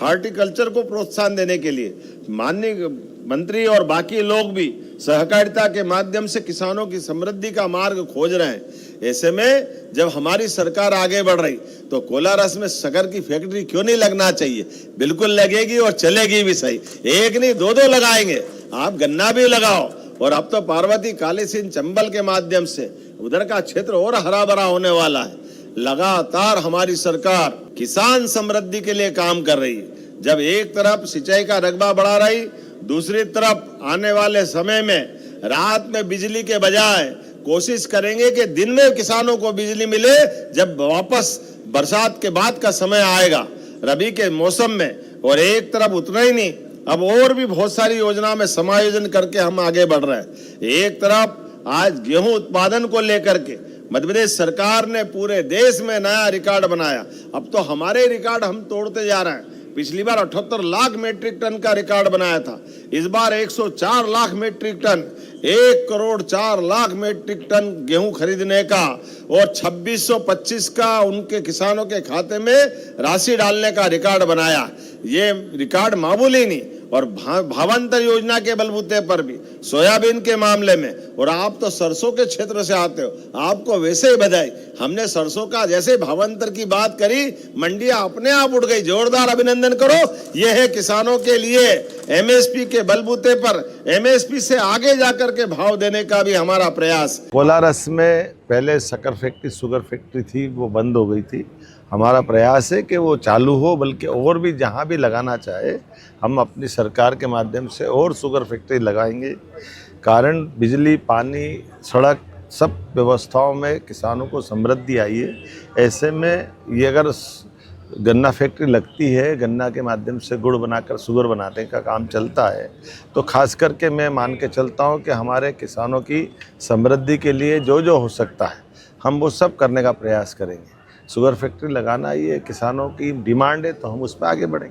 Horticulture को प्रोत्साहन देने के लिए माननीय मंत्री और बाकी लोग भी सहकारिता के माध्यम से किसानों की समृद्धि का मार्ग खोज रहे हैं। ऐसे में जब हमारी सरकार आगे बढ़ रही तो कोलारस में शक्कर की फैक्ट्री क्यों नहीं लगना चाहिए? बिल्कुल लगेगी और चलेगी भी सही। एक नहीं दो दो लगाएंगे, आप गन्ना भी लगाओ। और अब तो पार्वती काली सिंह चंबल के माध्यम से उधर का क्षेत्र और हरा भरा होने वाला है। लगातार हमारी सरकार किसान समृद्धि के लिए काम कर रही है। जब एक तरफ सिंचाई का रकबा बढ़ा रही, दूसरी तरफ आने वाले समय में रात में बिजली के बजाय कोशिश करेंगे कि दिन में किसानों को बिजली मिले। जब वापस बरसात के बाद का समय आएगा रबी के मौसम में, और एक तरफ उतना ही नहीं, अब और भी बहुत सारी योजना में समायोजन करके हम आगे बढ़ रहे हैं। एक तरफ आज गेहूं उत्पादन को लेकर के मध्य प्रदेश सरकार ने पूरे देश में नया रिकॉर्ड बनाया। अब तो हमारे रिकॉर्ड हम तोड़ते जा रहे हैं। पिछली बार 78 लाख मीट्रिक टन का रिकॉर्ड बनाया था, इस बार 104 lakh metric ton, 1 crore 4 lakh metric ton गेहूं खरीदने का और 2625 का उनके किसानों के खाते में राशि डालने का रिकॉर्ड बनाया। ये रिकॉर्ड मामूली नहीं। और भावांतर योजना के बलबूते पर भी सोयाबीन के मामले में, और आप तो सरसों के क्षेत्र से आते हो, आपको वैसे ही बधाई। हमने सरसों का जैसे भावांतर की बात करी, मंडियां अपने आप उठ गई। जोरदार अभिनंदन करो। यह है किसानों के लिए एमएसपी के बलबूते पर एमएसपी से आगे जाकर के भाव देने का भी हमारा प्रयास। कोलारस में पहले शक्कर फैक्ट्री, शुगर फैक्ट्री थी, वो बंद हो गई थी। हमारा प्रयास है कि वो चालू हो, बल्कि और भी जहाँ भी लगाना चाहे हम अपनी सरकार के माध्यम से और शुगर फैक्ट्री लगाएंगे। कारण बिजली, पानी, सड़क, सब व्यवस्थाओं में किसानों को समृद्धि आई है। ऐसे में ये अगर गन्ना फैक्ट्री लगती है, गन्ना के माध्यम से गुड़ बनाकर शुगर बनाने का काम चलता है, तो खास करके मैं मान के चलता हूँ कि हमारे किसानों की समृद्धि के लिए जो जो हो सकता है हम वो सब करने का प्रयास करेंगे। शुगर फैक्ट्री लगाना ये किसानों की डिमांड है, तो हम उस पर आगे बढ़ेंगे।